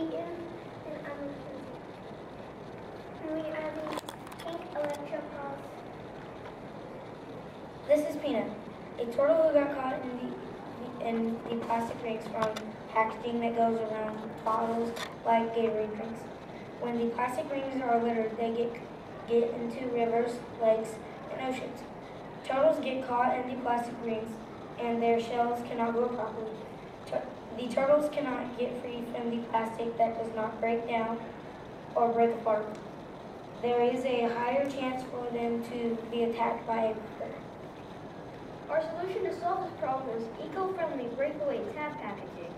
Keegan, and I'm Mackenzie. And we are the pink Electro Paws. This is Peanut, a turtle who got caught in the plastic rings from packaging that goes around bottles like Gatorade drinks. When the plastic rings are littered, they get into rivers, lakes, and oceans. Turtles get caught in the plastic rings, and their shells cannot grow properly. The turtles cannot get free from the plastic that does not break down or break apart. There is a higher chance for them to be attacked by a predator. Our solution to solve this problem is eco-friendly breakaway tab packaging.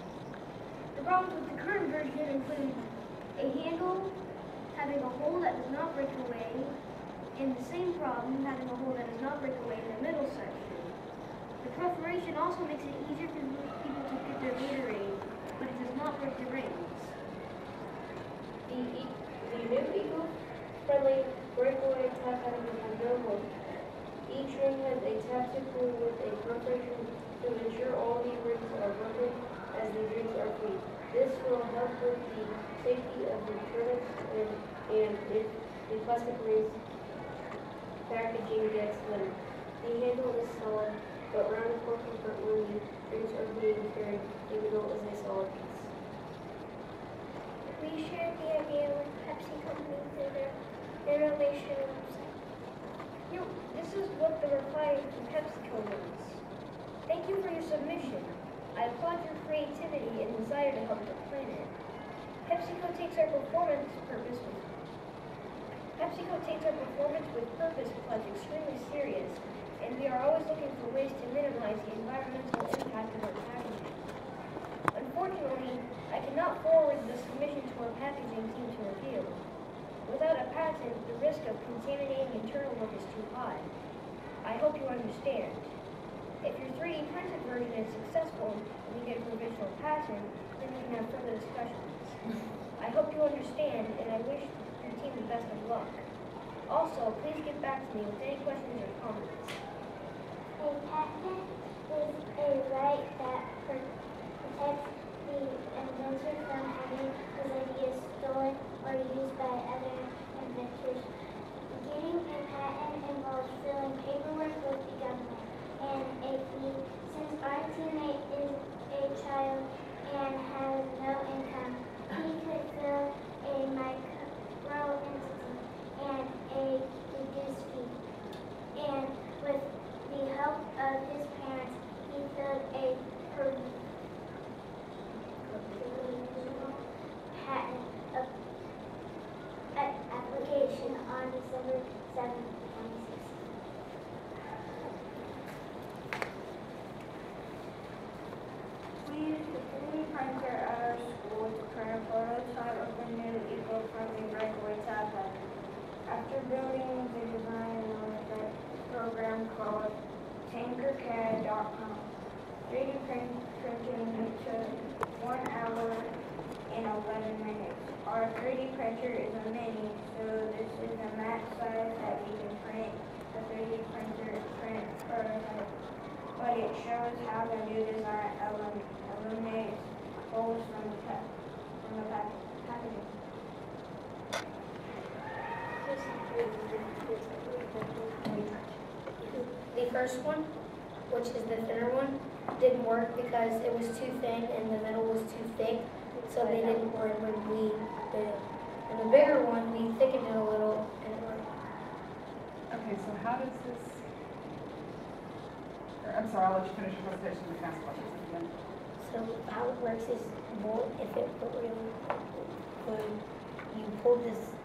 The problems with the current version include a handle having a hole that does not break away, and the same problem having a hole that does not break away in the middle section. The perforation also makes it easier for people to get their Gatorade, but it does not break the rings. The new eco-friendly breakaway tab packaging has no hole. Each ring has a tab tip with a perforation to ensure all the rings are broken as the rings are free. This will help with the safety of the turtles and if the plastic rings packaging gets littered. The handle is solid, but round and fork front when the rings are being carried, the middle is a solid piece. We shared the idea with Pepsi Company through their innovation website. This is what the reply from PepsiCo was. Thank you for your submission. I applaud your creativity and desire to help the planet. PepsiCo takes our performance with purpose pledge extremely serious, and we are always looking for ways to minimize the environmental impact of our packaging. Unfortunately, I cannot forward the submission to our packaging team to review. Without a patent, the risk of contaminating internal work is too high. I hope you understand. If your 3D printed version is successful and you get a provisional patent, then we can have further discussions. I hope you understand, and I wish your team the best of luck. Also, please get back to me with any questions or comments. A patent is a right that protects the inventor from having his ideas stolen or used by other inventors. Getting a patent involves filling paperwork with the government and a fee. Since our teammate is a child and has no income, he could fill a micro entity and a reduced fee. And with the help of his parents, he filled a patent application on December 7, 2016. We used the 3D printer at our school to print a prototype of the new eco-friendly breakaway tab package. After building the design on a program called tinkercad.com, 3D printing took 1 hour and 11 minutes. Our 3D printer is a mini, so this is a max size that we can print a 3D printer print prototype. But it shows how the new design eliminates holes from the packaging. The first one, which is the thinner one, didn't work because it was too thin and the middle was too thick, so they didn't work when we did it. And the bigger one, we thickened it a little and it worked. Okay, so how does this, I'm sorry, I'll let you finish your presentation. We can ask questions again. So how it works is, if it really good, you pull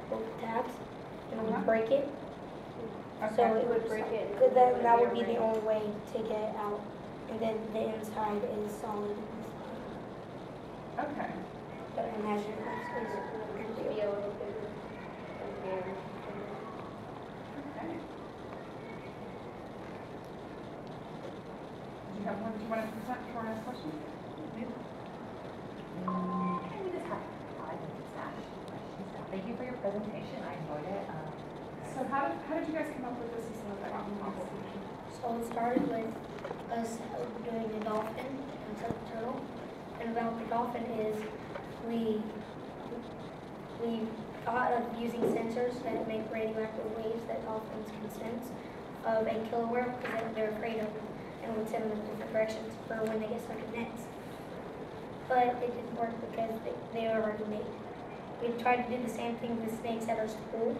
both tabs and we break it. Okay. So it would break it. Because then that would be the only way to get it out. And then the inside is solid. Okay. But imagine it To be a little bigger and bigger. Okay. Do you have one that you want to present before I ask questions? We just have 5 minutes after. Thank you for your presentation. I enjoyed it. So how did you guys come up with this instead of that solution? So it started with us doing a dolphin instead of a turtle. And about the dolphin is we we thought of using sensors that make radioactive waves that dolphins can sense of a killer whale because they're afraid of them and would send them in different directions for when they get stuck in nets. But it didn't work because they were already made. We tried to do the same thing with snakes at our school,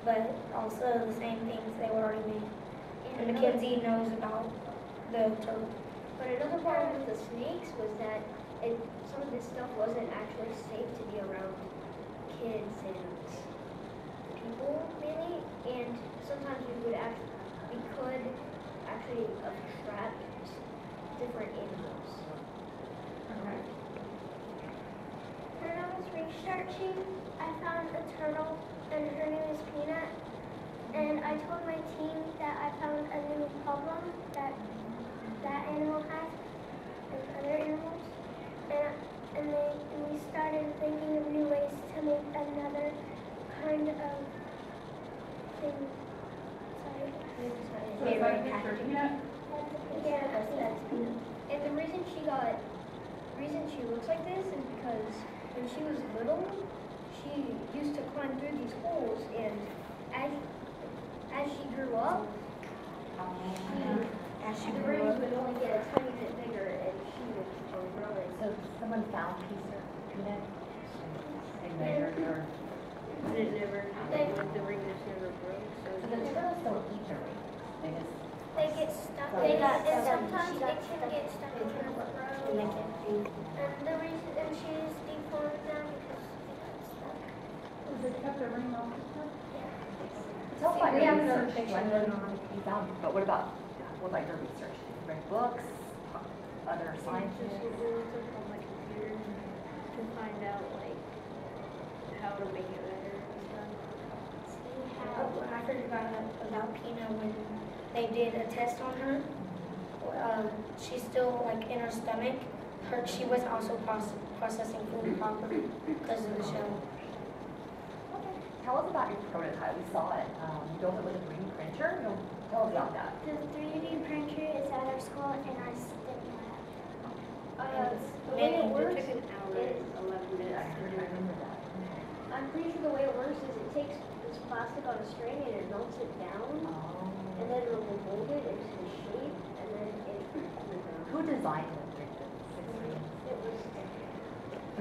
but also the same things they were already made. And Mackenzie knows about the turtle. But another problem with the snakes was that some of this stuff wasn't actually safe to be around kids and people mainly, and sometimes we could actually attract different animals. Okay. When I was researching, I found a turtle, and her name is Peanut. And I told my team that I found a new problem that animal has and other animals. And we started thinking of new ways to make another kind of thing. Sorry. So is that a picture of Peanut? Yeah, That's Peanut. And the reason she looks like this is because when she was little, she used to climb through these holes, and as she grew up, the rings would only get a tiny bit bigger, and she would grow it. So someone found piece of peanut? They measured her. It never, the ring just never broke, So the turtles don't eat the rings. They just. they get stuck. They got and stuck. sometimes they can get stuck in her throat. And they can't breathe. And the reason she's deformed now because they got stuck. Was it kept a ring on the top? Tell us about We your have another research. picture. You found, but what about your research? Did you read books, other scientists? just looked up on my computer to find out like how to make it better and stuff. Oh, I forgot about Pina when they did a test on her. She's still like in her stomach. She wasn't also processing food properly because of the shell. Okay. Tell us about your prototype. We saw it. You built it with a 3D printer. Tell us about that. The 3D printer is at our school in our STEM lab. The way it It works, took an hour and 11 minutes I to do it. remember that. I'm pretty sure the way it works is it takes this plastic on a string and it melts it down, and then it will mold it into a shape, and then it Who designed the 6 rings? it was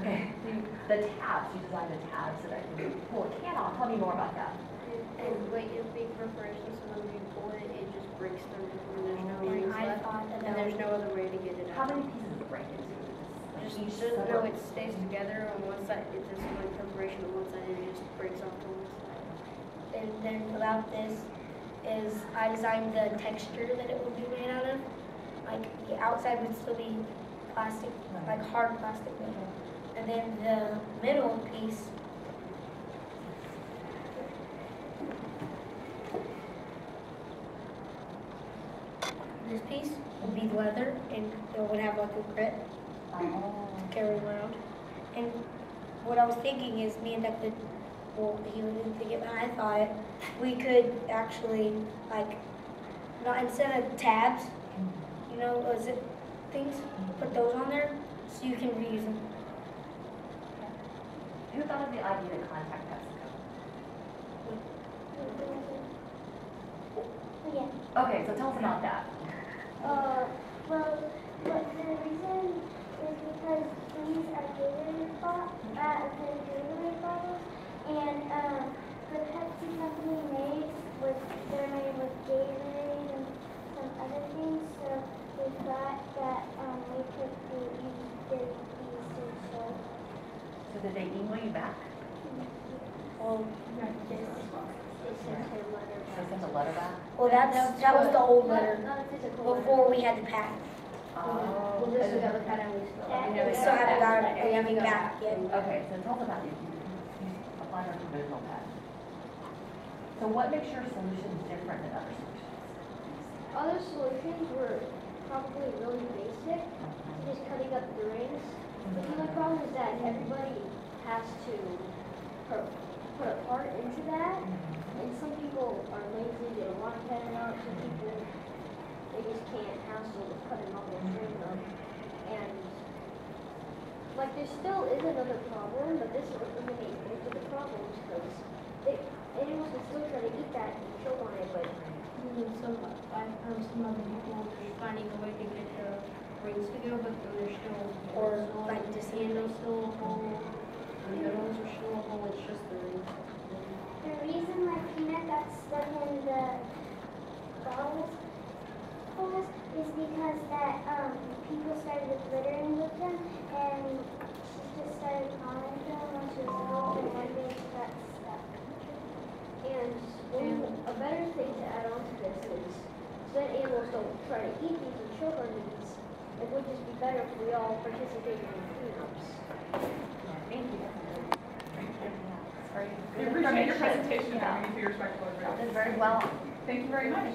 Okay. The tabs. You designed the tabs so that you can pull a can off. Tell me more about that. And like in big corporations, so when you pull it, it just breaks through and there's no And rings I left. thought And about there's no other way to get it How out. many pieces of break is it? Just no, it stays together on one side. It's just one perforation on one side and it just breaks off to one side. And then about this is I designed the texture that it would be made out of. Like the outside would still be plastic, like hard plastic. And then the middle piece this piece would be leather and it would have like a grip to carry around. And what I was thinking is me and Doug could, well, he didn't think it, but I thought we could actually like, not instead of tabs, you know, zip things, put those on there so you can reuse them. Who thought of the idea to contact PepsiCo? Yeah. Okay, so tell us about that. Well, the reason is because these are Gatorade bottles, and the Pepsi company they're made with Gatorade and some other things, so we thought that we could use these to show. So did they email you back? Well, They sent a letter back? well that was the old letter not a physical before we had the patent. Oh. Well, this is the pattern we still have. We still haven't got anything back yet. Okay, so tell us about you. You applied for a provisional patent. So what makes your solution different than other solutions? Other solutions were probably really basic, just cutting up the rings. But the only problem is that everybody has to put a part into that, and some people are lazy, they don't want to cut it out. Some people, they just can't hassle with cutting all their strings up. And like there still is another problem, but this will eliminate most of the problems because animals can still try to eat that and choke on it, but I've heard some other people just finding a way to get the rings to go, but they're still, Or still like the just handle's still a hole, the middles are still a hole, it's just the rings. The reason why Peanut got stuck in the bottles holes is because that people started littering with them, and she just started calling them when she was little, and one day she got stuck. And a better thing to add on to this is, so that animals don't try to eat these and choke on these, it would just be better if we all participated in cleanups. Thank you. We appreciate your presentation and having you be respectful of That it. was very well. Thank you very much.